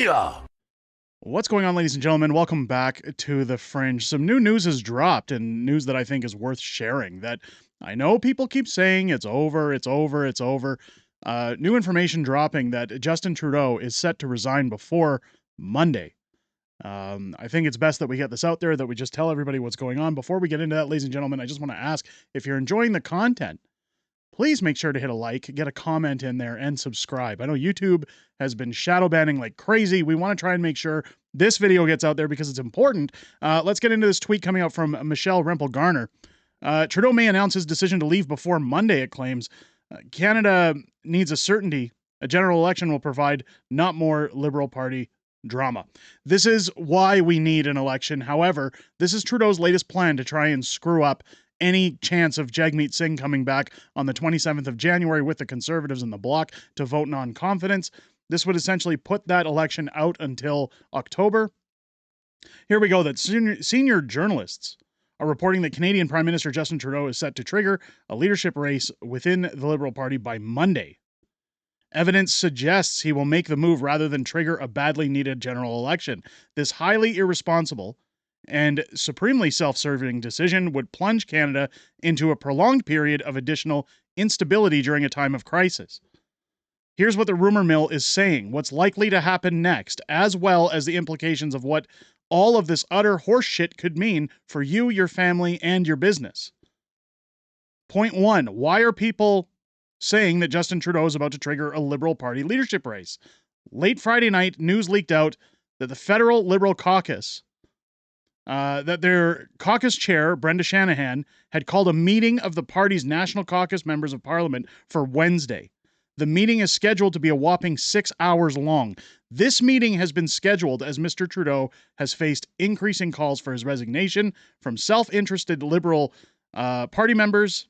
Yeah! What's going on, ladies and gentlemen? Welcome back to The Fringe. Some new news has dropped, and news that I think is worth sharing, that I know people keep saying it's over, it's over, it's over. New information dropping that Justin Trudeau is set to resign before Monday. I think it's best that we get this out there, that we just tell everybody what's going on. Before we get into that, ladies and gentlemen, I just want to ask, if you're enjoying the content, please make sure to hit a like, get a comment in there, and subscribe. I know YouTube has been shadow banning like crazy. We want to try and make sure this video gets out there because it's important. Let's get into this tweet coming out from Michelle Rempel-Garner. Trudeau may announce his decision to leave before Monday, it claims. Canada needs a certainty. A general election will provide, not more Liberal Party drama. This is why we need an election. However, this is Trudeau's latest plan to try and screw up any chance of Jagmeet Singh coming back on the 27th of January with the Conservatives in the bloc to vote non-confidence. This would essentially put that election out until October. Here we go, that senior journalists are reporting that Canadian Prime Minister Justin Trudeau is set to trigger a leadership race within the Liberal Party by Monday. Evidence suggests he will make the move rather than trigger a badly needed general election. This highly irresponsible and supremely self-serving decision would plunge Canada into a prolonged period of additional instability during a time of crisis. Here's what the rumor mill is saying, what's likely to happen next, as well as the implications of what all of this utter horseshit could mean for you, your family, and your business. Point one, why are people saying that Justin Trudeau is about to trigger a Liberal Party leadership race? Late Friday night, news leaked out that the federal Liberal caucus, that their caucus chair, Brenda Shanahan, had called a meeting of the party's National Caucus members of Parliament for Wednesday. The meeting is scheduled to be a whopping 6 hours long. This meeting has been scheduled as Mr. Trudeau has faced increasing calls for his resignation from self-interested Liberal party members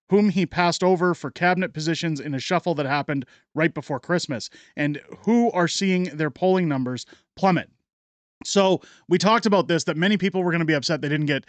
whom he passed over for cabinet positions in a shuffle that happened right before Christmas, and who are seeing their polling numbers plummet. So we talked about this, that many people were going to be upset they didn't get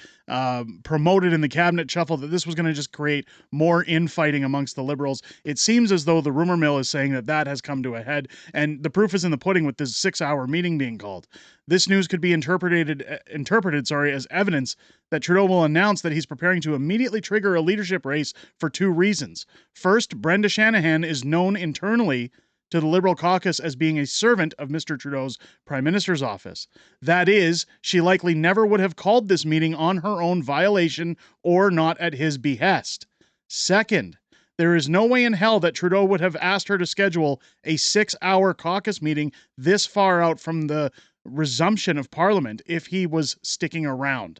promoted in the cabinet shuffle, that this was going to just create more infighting amongst the Liberals. It seems as though the rumor mill is saying that that has come to a head, and the proof is in the pudding with this 6-hour meeting being called. This news could be interpreted as evidence that Trudeau will announce that he's preparing to immediately trigger a leadership race for two reasons. First, Brenda Shanahan is known internally to the Liberal caucus as being a servant of Mr. Trudeau's Prime Minister's office. That is, she likely never would have called this meeting on her own violation or not at his behest. Second, there is no way in hell that Trudeau would have asked her to schedule a 6-hour caucus meeting this far out from the resumption of Parliament if he was sticking around.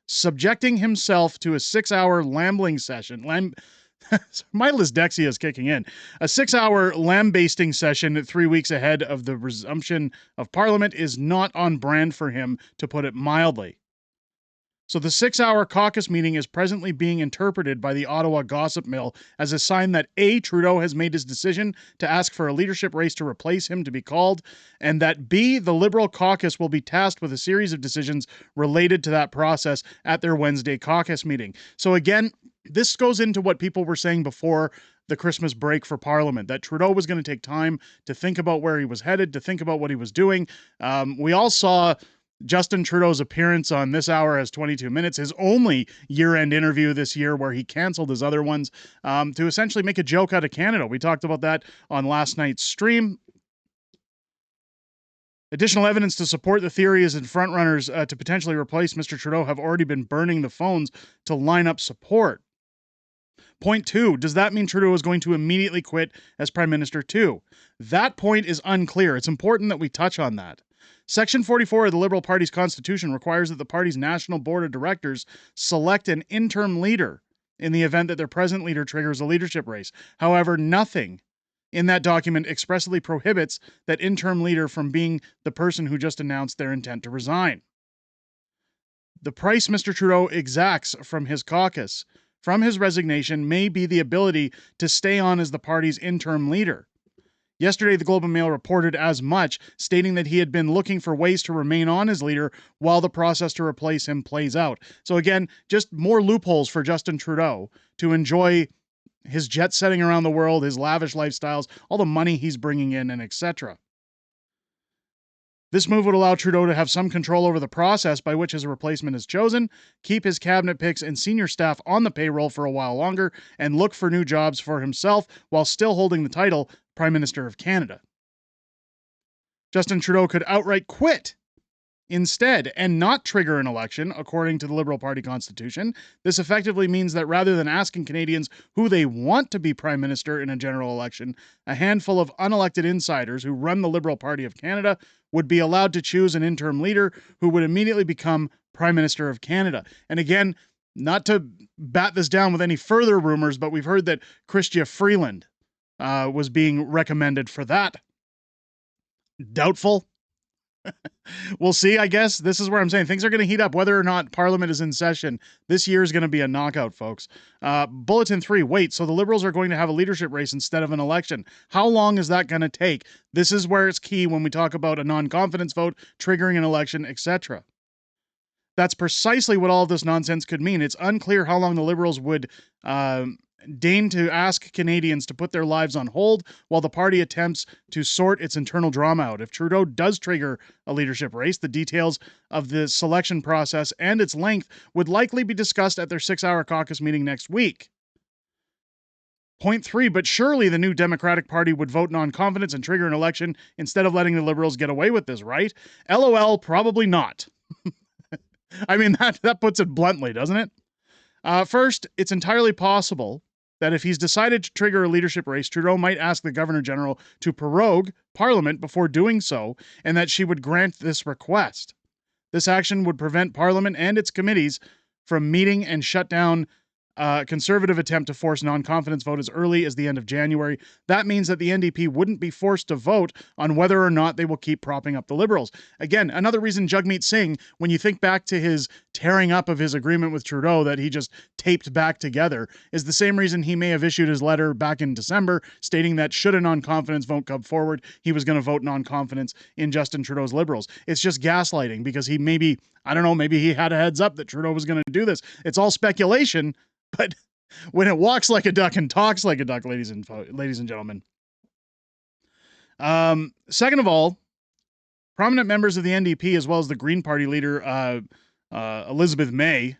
Subjecting himself to a 6-hour lambling session, my dyslexia is kicking in. A 6-hour lambasting session 3 weeks ahead of the resumption of Parliament is not on brand for him, to put it mildly. So the 6-hour caucus meeting is presently being interpreted by the Ottawa gossip mill as a sign that A, Trudeau has made his decision to ask for a leadership race to replace him to be called, and that B, the Liberal caucus will be tasked with a series of decisions related to that process at their Wednesday caucus meeting. So again, this goes into what people were saying before the Christmas break for Parliament, that Trudeau was going to take time to think about where he was headed, to think about what he was doing. We all saw Justin Trudeau's appearance on This Hour Has 22 Minutes, his only year-end interview this year, where he canceled his other ones to essentially make a joke out of Canada. We talked about that on last night's stream. Additional evidence to support the theory is that frontrunners to potentially replace Mr. Trudeau have already been burning the phones to line up support. Point two, does that mean Trudeau is going to immediately quit as Prime Minister too? That point is unclear. It's important that we touch on that. Section 44 of the Liberal Party's constitution requires that the party's national board of directors select an interim leader in the event that their present leader triggers a leadership race. However, nothing in that document expressly prohibits that interim leader from being the person who just announced their intent to resign. The price Mr. Trudeau exacts from his caucus, from his resignation, may be the ability to stay on as the party's interim leader. Yesterday, the Globe and Mail reported as much, stating that he had been looking for ways to remain on as leader while the process to replace him plays out. So again, just more loopholes for Justin Trudeau to enjoy his jet setting around the world, his lavish lifestyles, all the money he's bringing in, and etc. This move would allow Trudeau to have some control over the process by which his replacement is chosen, keep his cabinet picks and senior staff on the payroll for a while longer, and look for new jobs for himself while still holding the title Prime Minister of Canada. Justin Trudeau could outright quit instead and not trigger an election, according to the Liberal Party constitution. This effectively means that rather than asking Canadians who they want to be Prime Minister in a general election, a handful of unelected insiders who run the Liberal Party of Canada would be allowed to choose an interim leader who would immediately become Prime Minister of Canada. And again, not to bat this down with any further rumors, but we've heard that Crystia Freeland was being recommended for that. Doubtful. We'll see, I guess. This is where I'm saying things are going to heat up. Whether or not Parliament is in session, this year is going to be a knockout, folks. Bulletin 3, wait, so the Liberals are going to have a leadership race instead of an election. How long is that going to take? This is where it's key when we talk about a non-confidence vote, triggering an election, etc. That's precisely what all of this nonsense could mean. It's unclear how long the Liberals would deign to ask Canadians to put their lives on hold while the party attempts to sort its internal drama out. If Trudeau does trigger a leadership race, the details of the selection process and its length would likely be discussed at their 6-hour caucus meeting next week. Point 3, but surely the new Democratic Party would vote non-confidence and trigger an election instead of letting the Liberals get away with this, right? LOL, probably not. I mean, that puts it bluntly, doesn't it? First, it's entirely possible that if he's decided to trigger a leadership race, Trudeau might ask the Governor-General to prorogue Parliament before doing so, and that she would grant this request. This action would prevent Parliament and its committees from meeting and shut down a Conservative attempt to force non-confidence vote as early as the end of January. That means that the NDP wouldn't be forced to vote on whether or not they will keep propping up the Liberals. Again, another reason Jagmeet Singh, when you think back to his tearing up of his agreement with Trudeau that he just taped back together, is the same reason he may have issued his letter back in December stating that should a non-confidence vote come forward, he was going to vote non-confidence in Justin Trudeau's Liberals. It's just gaslighting because he maybe he had a heads up that Trudeau was going to do this. It's all speculation. But when it walks like a duck and talks like a duck, ladies and gentlemen. Second of all, prominent members of the NDP, as well as the Green Party leader, Elizabeth May,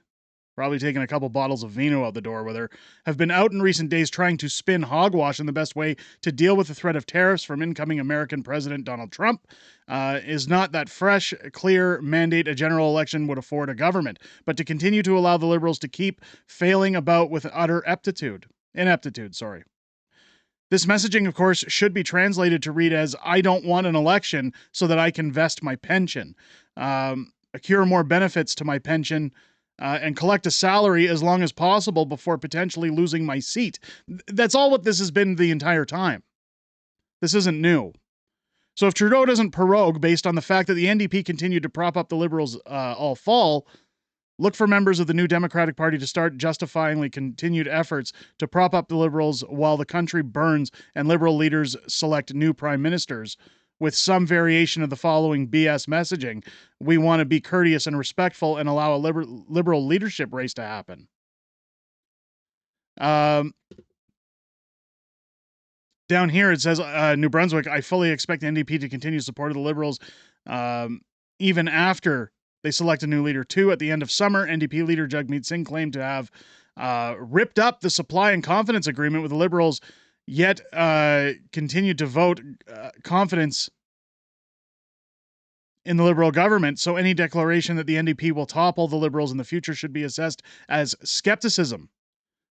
probably taking a couple bottles of vino out the door with her, have been out in recent days trying to spin hogwash in the best way to deal with the threat of tariffs from incoming American President Donald Trump. Is not that fresh, clear mandate a general election would afford a government, but to continue to allow the Liberals to keep failing about with utter ineptitude. This messaging, of course, should be translated to read as, I don't want an election so that I can vest my pension, accrue more benefits to my pension, and collect a salary as long as possible before potentially losing my seat. That's all what this has been the entire time. This isn't new. So if Trudeau doesn't prorogue based on the fact that the NDP continued to prop up the Liberals all fall, look for members of the new Democratic Party to start justifyingly continued efforts to prop up the Liberals while the country burns and Liberal leaders select new prime ministers with some variation of the following BS messaging. We want to be courteous and respectful and allow a liberal leadership race to happen. Down here it says, New Brunswick, I fully expect the NDP to continue support of the Liberals even after they select a new leader. Too, at the end of summer, NDP leader Jagmeet Singh claimed to have ripped up the supply and confidence agreement with the Liberals, yet continued to vote confidence in the Liberal government. So any declaration that the NDP will topple the Liberals in the future should be assessed as skepticism.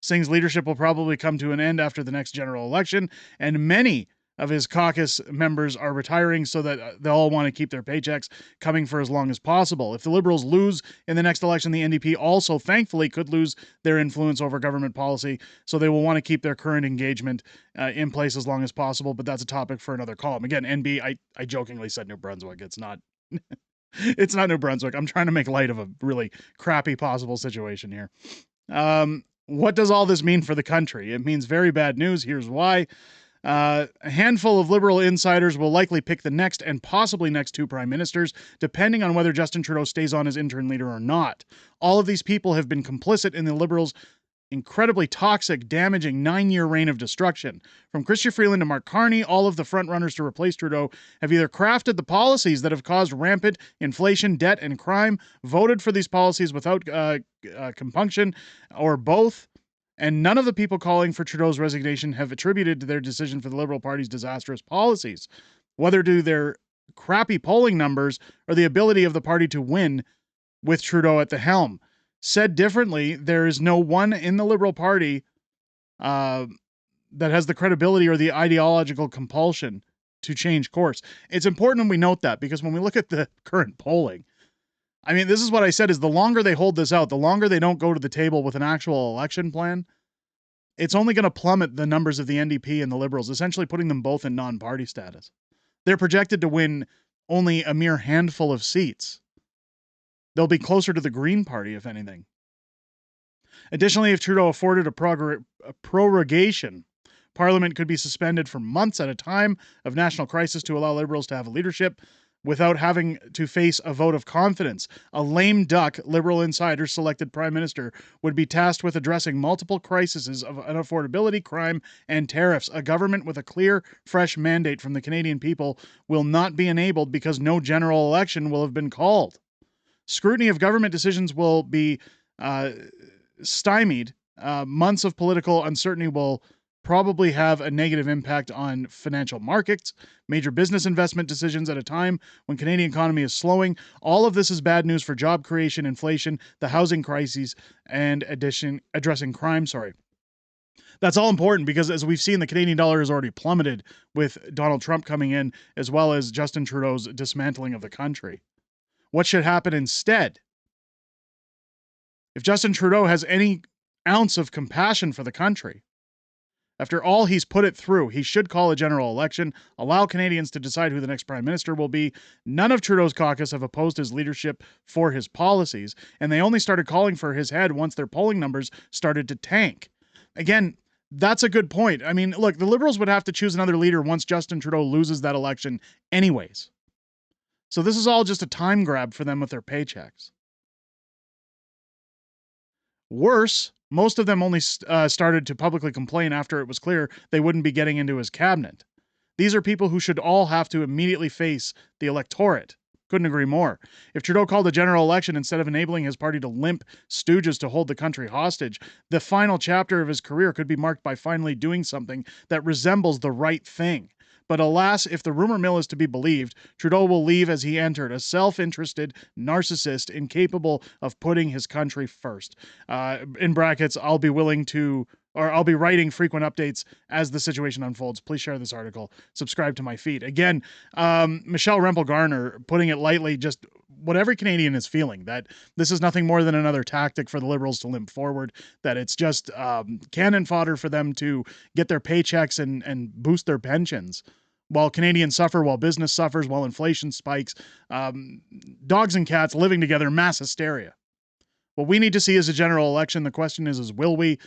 Singh's leadership will probably come to an end after the next general election, and many of his caucus members are retiring so that they'll all want to keep their paychecks coming for as long as possible. If the Liberals lose in the next election, the NDP also, thankfully, could lose their influence over government policy, so they will want to keep their current engagement in place as long as possible, but that's a topic for another column. Again, NB, I jokingly said New Brunswick. It's not... it's not New Brunswick. I'm trying to make light of a really crappy possible situation here. What does all this mean for the country? It means very bad news. Here's why. A handful of Liberal insiders will likely pick the next and possibly next two prime ministers, depending on whether Justin Trudeau stays on as interim leader or not. All of these people have been complicit in the Liberals incredibly toxic, damaging 9-year reign of destruction. From Chrystia Freeland to Mark Carney, all of the frontrunners to replace Trudeau have either crafted the policies that have caused rampant inflation, debt, and crime, voted for these policies without compunction, or both. And none of the people calling for Trudeau's resignation have attributed to their decision for the Liberal Party's disastrous policies, whether due to their crappy polling numbers or the ability of the party to win with Trudeau at the helm. Said differently, there is no one in the Liberal Party that has the credibility or the ideological compulsion to change course. It's important when we note that, because when we look at the current polling, I mean, this is what I said, is the longer they hold this out, the longer they don't go to the table with an actual election plan, it's only going to plummet the numbers of the NDP and the Liberals, essentially putting them both in non-party status. They're projected to win only a mere handful of seats. They'll be closer to the Green Party, if anything. Additionally, if Trudeau afforded a prorogation, Parliament could be suspended for months at a time of national crisis to allow Liberals to have leadership without having to face a vote of confidence. A lame duck Liberal insider selected Prime Minister would be tasked with addressing multiple crises of unaffordability, crime, and tariffs. A government with a clear, fresh mandate from the Canadian people will not be enabled because no general election will have been called. Scrutiny of government decisions will be stymied. Months of political uncertainty will probably have a negative impact on financial markets, major business investment decisions at a time when Canadian economy is slowing. All of this is bad news for job creation, inflation, the housing crises, and addressing crime. That's all important because, as we've seen, the Canadian dollar has already plummeted with Donald Trump coming in, as well as Justin Trudeau's dismantling of the country. What should happen instead? If Justin Trudeau has any ounce of compassion for the country, after all he's put it through, he should call a general election, allow Canadians to decide who the next Prime Minister will be. None of Trudeau's caucus have opposed his leadership for his policies, and they only started calling for his head once their polling numbers started to tank. Again, that's a good point. I mean, look, the Liberals would have to choose another leader once Justin Trudeau loses that election anyways. So this is all just a time grab for them with their paychecks. Worse, most of them only started to publicly complain after it was clear they wouldn't be getting into his cabinet. These are people who should all have to immediately face the electorate. Couldn't agree more. If Trudeau called a general election instead of enabling his party to limp stooges to hold the country hostage, the final chapter of his career could be marked by finally doing something that resembles the right thing. But alas, if the rumor mill is to be believed, Trudeau will leave as he entered, a self-interested narcissist incapable of putting his country first. In brackets, I'll be writing frequent updates as the situation unfolds. Please share this article. Subscribe to my feed. Again, Michelle Rempel-Garner, putting it lightly, just what every Canadian is feeling, that this is nothing more than another tactic for the Liberals to limp forward, that it's just cannon fodder for them to get their paychecks and boost their pensions. While Canadians suffer, while business suffers, while inflation spikes, dogs and cats living together, mass hysteria. What we need to see is a general election. The question is will we?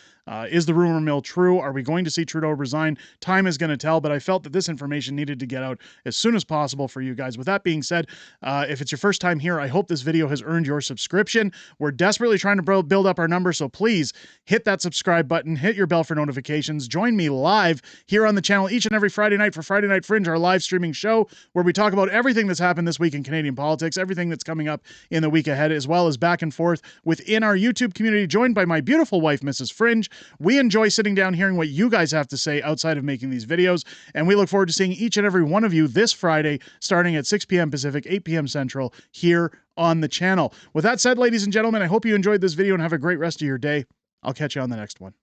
Is the rumor mill true? Are we going to see Trudeau resign? Time is going to tell, but I felt that this information needed to get out as soon as possible for you guys. With that being said, if it's your first time here, I hope this video has earned your subscription. We're desperately trying to build up our numbers, so please hit that subscribe button, hit your bell for notifications. Join me live here on the channel each and every Friday night for Friday Night Fringe, our live streaming show, where we talk about everything that's happened this week in Canadian politics, everything that's coming up in the week ahead, as well as back and forth within our YouTube community, joined by my beautiful wife, Mrs. Fringe. We enjoy sitting down hearing what you guys have to say outside of making these videos, and we look forward to seeing each and every one of you this Friday, starting at 6 p.m. Pacific, 8 p.m. Central, here on the channel. With that said, ladies and gentlemen, I hope you enjoyed this video and have a great rest of your day. I'll catch you on the next one.